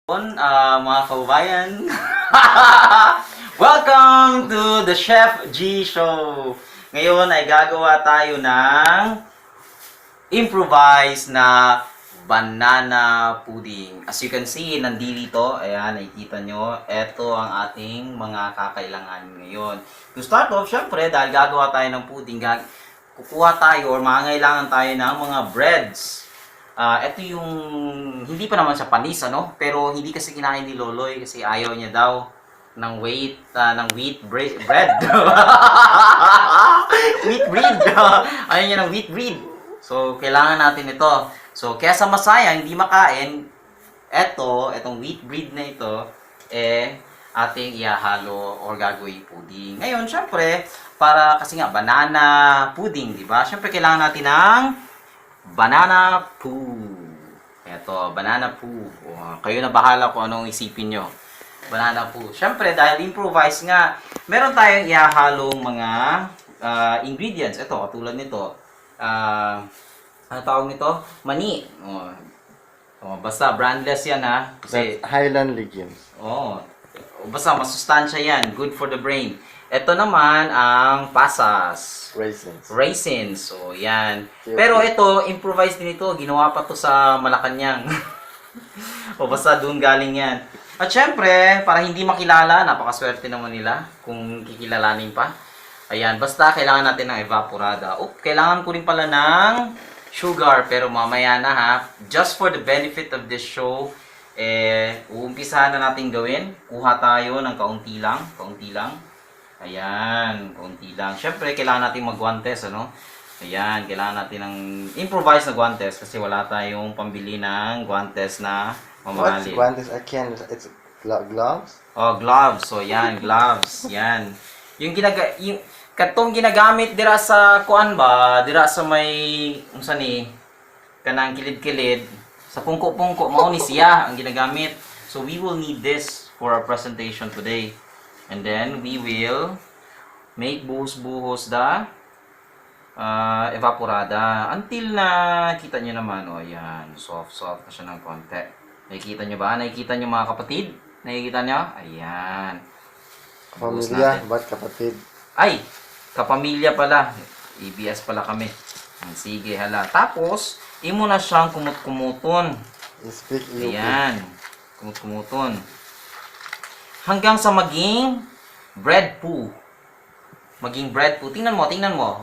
Mga kababayan. Welcome to the Chef G Show. Ngayon ay gagawa tayo ng improvised na banana pudding. As you can see, nandito, ayan, nakikita nyo, ito ang ating mga kakailangan ngayon. To start off, syempre, dahil gagawa tayo ng pudding, kukuha tayo or mangangailangan tayo ng mga breads. Ito yung, hindi pa naman siya panis, ano? Pero hindi kasi kinain ni Loloy kasi ayaw niya daw ng wheat bread. Wheat bread. Ayaw niya ng wheat bread. So, kailangan natin ito. So, kaya sa masaya, hindi makain, itong wheat bread na ito, ating ihahalo or gagawing pudding. Ngayon, syempre, kasi nga, banana pudding, di ba? Syempre, kailangan natin ng banana poo. Ito, banana poo. Kayo na bahala kung anong isipin nyo. Banana poo. Siyempre, dahil improvise nga, meron tayong ihahalong mga ingredients. Ito, katulad nito. Ano tawag nito? Mani. Basta brandless yan ha. Kasi, That's Highland legumes. basta masustansya yan. Good for the brain. Ito naman ang pasas. Raisins. So, yan. Pero ito, improvise din ito. Ginawa pa to sa Malacanang. Basta doon galing yan. At syempre, para hindi makilala, napakaswerte naman nila kung kikilalanin pa. Ayan, basta kailangan natin ng evaporada. Kailangan ko rin pala ng sugar, pero mamaya na ha. Just for the benefit of this show, uumpisahan na natin gawin. Kuha tayo ng kaunti lang. Ayan, konti lang. Siyempre, kailangan natin mag-guantes, ano? Ayan, kailangan natin ng improvised na guantes kasi wala tayong pambili ng guantes na mamahalin. What's guantes? It's gloves? Gloves. So, yan, gloves. Yan. Yung katong ginagamit dira sa kuan ba, dira sa may kanang kilid-kilid, sa pungko-pungko, mao ni siya ang ginagamit. So, we will need this for our presentation today. And then, we will make buhos-buhos the evaporada. Until na, kita nyo naman, ayan, soft-soft na siya ng konti. Nakikita nyo ba? Nakikita nyo mga kapatid? Nakikita nyo? Ayan. Kapamilya, ba't kapatid? Ay, kapamilya pala. EBS pala kami. Sige, hala. Tapos, imo na siyang kumut-kumuton. Speak UP. Ayan. Kumut-kumuton. Hanggang sa maging bread poo. Maging bread poo. Tingnan mo.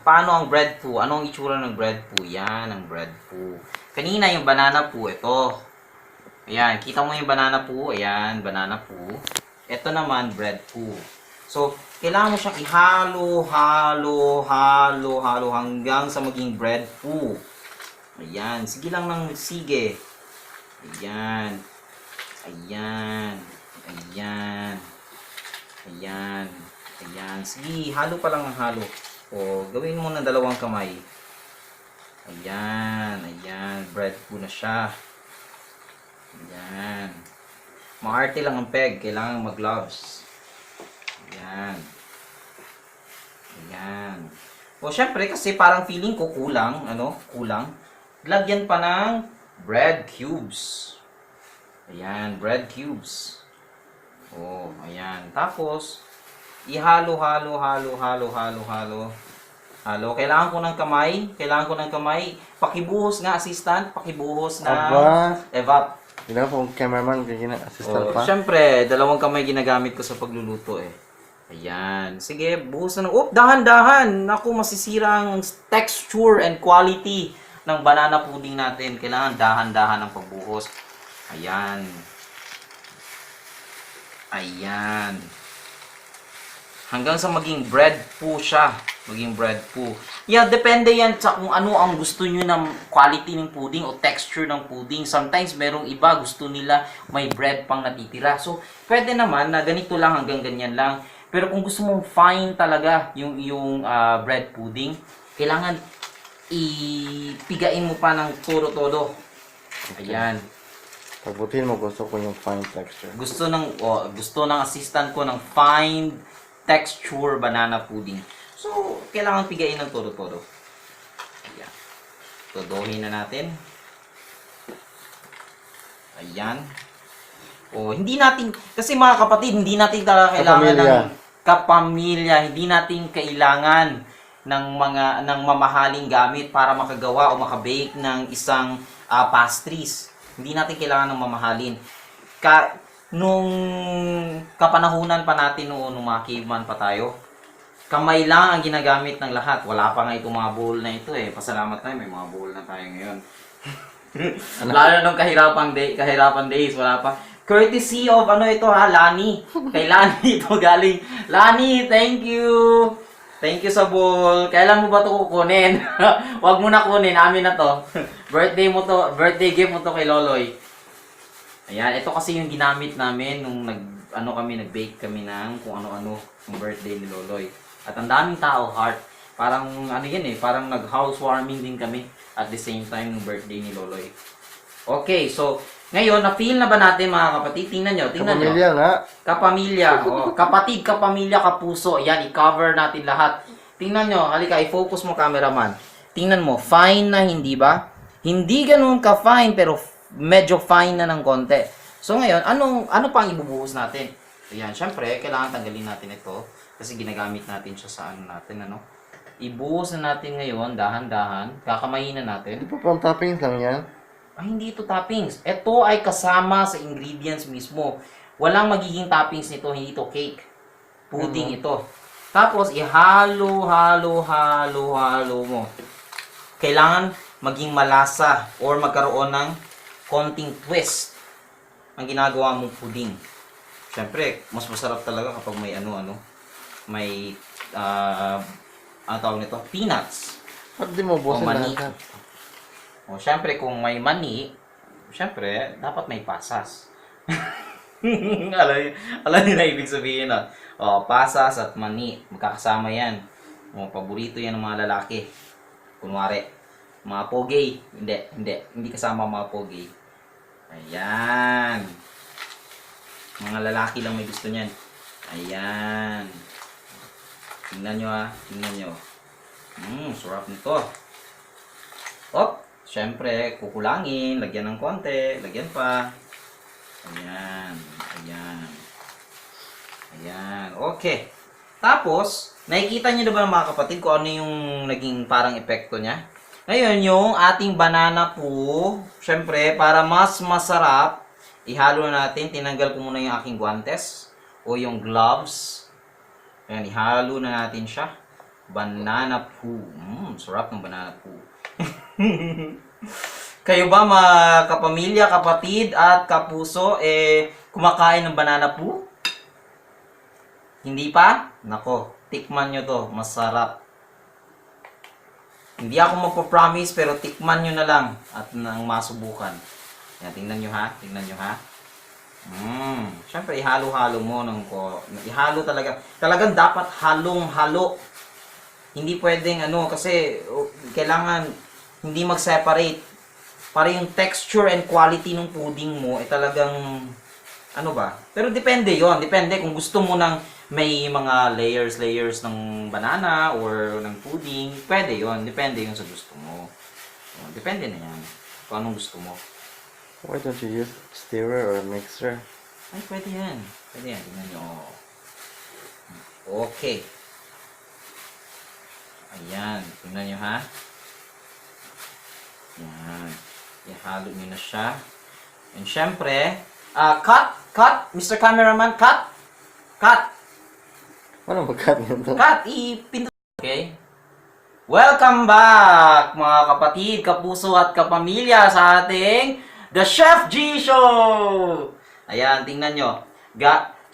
Paano ang bread poo? Ano ang itsura ng bread poo? Yan, ang bread poo. Kanina yung banana poo, ito. Ayan, kita mo yung banana poo. Ayan, banana poo. Ito naman, bread poo. So, kailangan mo siyang ihalo hanggang sa maging bread poo. Ayan, sige lang ng sige. Ayan. Sige, halo pa lang ang halo. Gawin mo ng dalawang kamay. Ayan. Bread po na siya. Ayan. Maarte lang ang peg. Kailangan mag-gloves. Ayan. Syempre, kasi parang feeling ko kulang. Lagyan pa ng bread cubes. Ayan, bread cubes. Ayan. Tapos, ihalo. Kailangan ko ng kamay. Pakibuhos nga, assistant. Pakibuhos na evap. Hindi na po cameraman, kaya assistant pa. Siyempre, dalawang kamay ginagamit ko sa pagluluto Ayan. Sige, buhos na ng... dahan-dahan! Naku, masisira ang texture and quality ng banana pudding natin. Kailangan dahan-dahan ang pagbuhos. Ayan. Hanggang sa maging bread po siya. Yeah, depende yan sa kung ano ang gusto nyo ng quality ng pudding o texture ng pudding. Sometimes merong iba gusto nila may bread pang natitira. So, pwede naman na ganito lang hanggang ganyan lang. Pero kung gusto mong fine talaga yung bread pudding, kailangan ipigain mo pa ng todo-todo. Ayan. Pagbutin mo, gusto ko yung fine texture. Gusto ng assistant ko ng fine texture banana pudding. So, kailangan pigain ng todo-todo. Ayan. Todohin na natin. Ayan. O, hindi natin, kasi mga kapatid, hindi natin talaga kailangan Kapamilya. ng kapamilya. Hindi natin kailangan ng mamahaling gamit para makagawa o makabake ng isang pastries. Hindi natin kailangan ng mamahalin. Nung kapanahunan pa natin noon, nung mga caveman pa tayo, kamay lang ang ginagamit ng lahat. Wala pa nga itong mga bowl na ito eh. Pasalamat tayo, may mga bowl na tayo ngayon. Lalo nung kahirapan days, wala pa. Courtesy of ito Lani. Kay Lani ito galing. Lani, thank you. Thank you sa bowl. Kailan mo ba ito kukunin? Huwag mo na kunin, amin na to. Birthday gift mo to kay Loloy. Ayan, ito kasi yung ginamit namin nung nag-bake kami ng kung ano-ano yung birthday ni Loloy. At ang daming tao, heart. Parang parang nag-housewarming din kami at the same time ng birthday ni Loloy. Okay, so ngayon, na-feel na ba natin mga kapatid? Tingnan nyo. Kapamilya nga. Kapamilya. Kapatid, kapamilya, kapuso. Yan, i-cover natin lahat. Tingnan nyo. Halika, i-focus mo cameraman. Tingnan mo, fine na hindi ba? Hindi ganun ka-fine, pero medyo fine na ng konti. So ngayon, ano pang ibubuhos natin? Ayan, syempre, kailangan tanggalin natin ito. Kasi ginagamit natin siya sa Ibuhos na natin ngayon, dahan-dahan. Kakamayin na natin. Di ba pang toppings lang yan? Hindi ito toppings. Ito ay kasama sa ingredients mismo. Walang magiging toppings nito, hindi ito cake. Pudding ito. Tapos, ihalo mo. Kailangan maging malasa or magkaroon ng konting twist ang ginagawa mong pudding. Siyempre, mas masarap talaga kapag may may, tawag nito? Peanuts. Ba't di mo busin O mani. lahat? O, syempre, kung may mani, syempre, dapat may pasas. alam niyo na ibig sabihin, no? O, pasas at mani, magkakasama yan. O, paborito yan ng mga lalaki. Kunwari, mga pogi. Hindi kasama mga pogi. Ayan. Mga lalaki lang may gusto niyan. Ayan. Tingnan nyo tingnan nyo. Sarap nito. Siyempre, kukulangin, lagyan ng konti, lagyan pa. Ayan. Okay. Tapos, nakikita niyo na ba mga kapatid kung ano yung naging parang epekto niya? Ngayon, yung ating banana po, siyempre, para mas masarap, ihalo natin. Tinanggal ko muna yung aking guantes o yung gloves. Ayan, ihalo na natin siya. Banana po. Sarap ng banana po. Kayo ba mga kapamilya, kapatid at kapuso kumakain ng banana po? Hindi pa? Nako, tikman nyo to, masarap. Hindi ako magpo-promise pero tikman nyo na lang at nang masubukan. Yan, tingnan nyo ha. Siyempre ihalo-halo mo ihalo talaga. Talagang dapat halong-halo. Hindi pwedeng kasi kailangan hindi mag-separate. Para yung texture and quality ng pudding mo talagang Pero depende yon. Depende kung gusto mo ng may mga layers ng banana or ng pudding. Pwede yon. Depende yun sa gusto mo. Depende na yan. Kung anong gusto mo. Why don't you use stirrer or mixer? Ay, pwede yan. Tingnan nyo. Okay. Ayan. Tingnan nyo ha. Yan. Ihalo nyo na siya. And syempre, cut, Mr. Cameraman, cut. Ano mag-cut nito? Cut, ipindot. Okay. Welcome back, mga kapatid, kapuso at kapamilya sa ating The Chef G Show! Ayan, tingnan nyo.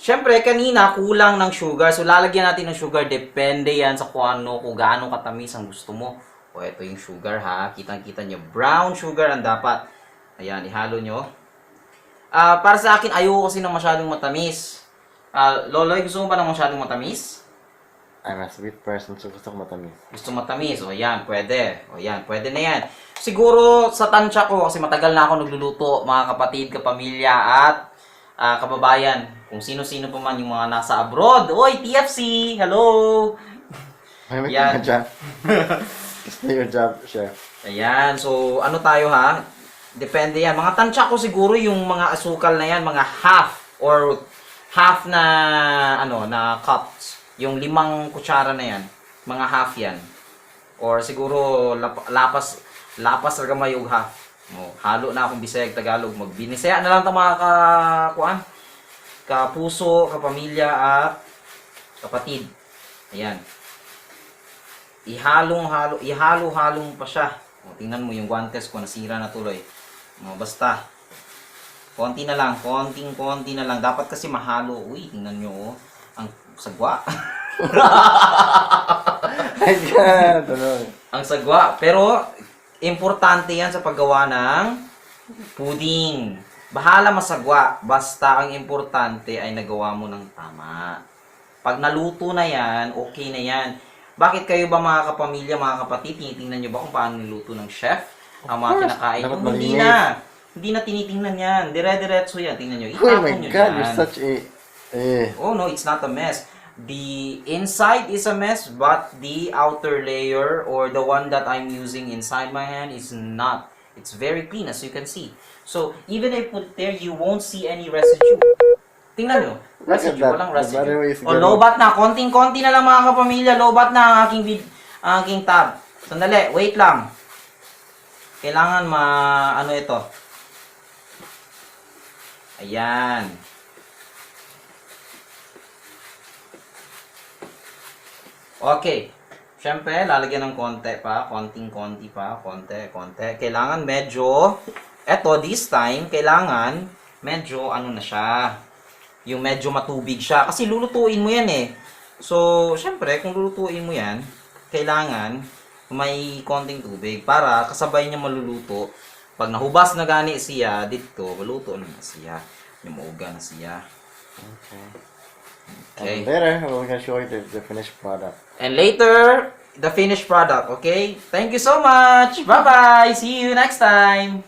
Syempre, kanina, kulang ng sugar. So, lalagyan natin ng sugar. Depende yan sa kung gaano katamis ang gusto mo. O, ito yung sugar ha. Kitang-kita nyo. Brown sugar ang dapat. Ayan, ihalo nyo. Para sa akin, ayoko kasi ng masyadong matamis. Loloy, gusto mo ba ng masyadong matamis? I'm a sweet person, so gusto ko matamis. Gusto matamis. O, yan, pwede. Pwede na yan. Siguro, sa tansya ko, kasi matagal na ako nagluluto, mga kapatid, kapamilya, at kababayan. Kung sino-sino pa man yung mga nasa abroad. Oy, TFC! Hello! May Yan. ka dyan. It's not your job, chef. Ayan, so tayo ha? Depende yan. Mga tansya ko siguro yung mga asukal na yan, mga half na na cups. Yung 5 kutsara na yan, mga half yan. Or siguro lapas ra gamay og half. Halo na akong Bisayag Tagalog. Magbinisaya na lang ta mga kakuan. Kapuso, kapamilya at kapatid. Ayan. Ihalo-halong pa siya. Tingnan mo yung guantes ko, nasira na tuloy. Basta. Konti na lang, konti na lang. Dapat kasi mahalo. Uy, tingnan nyo, ang sagwa. Ayan, tuloy. Ang sagwa. Pero, importante yan sa paggawa ng pudding. Bahala masagwa. Basta ang importante ay nagawa mo ng tama. Pag naluto na yan, okay na yan. Bakit kayo ba mga kapamilya, mga kapatid, tinitingnan nyo ba kung paano niluto ng chef? Ang mga kinakain nyo? Dapat Hindi malinis. na. Hindi na tinitingnan yan. Dire-diretso yan. Tingnan nyo. Oh my Itapon nyo God, yan. you're such a... Oh no, it's not a mess. The inside is a mess, but the outer layer or the one that I'm using inside my hand is not. It's very clean as you can see. So, even if I put it there, you won't see any residue. Tingnan nyo. Residue, that. walang The butter is residue. O, good. lobat na. Konting-konti na lang mga kapamilya. Lobat na ang aking tab. Sandali, wait lang. Kailangan ano ito. Ayan. Okay. Siyempre, lalagyan ng konti pa. Konting-konti pa. Konti. Kailangan medyo, this time, kailangan medyo na siya. Yung medyo matubig siya. Kasi lulutuin mo yan eh. So, siyempre, kung lulutuin mo yan, kailangan may konting tubig para kasabay niya maluluto. Pag nahubas na gani siya dito, maluto na siya. Yung mauga na siya. Okay. Okay. And later, we're gonna show you the finished product. And later, the finished product, okay? Thank you so much. Bye-bye. See you next time.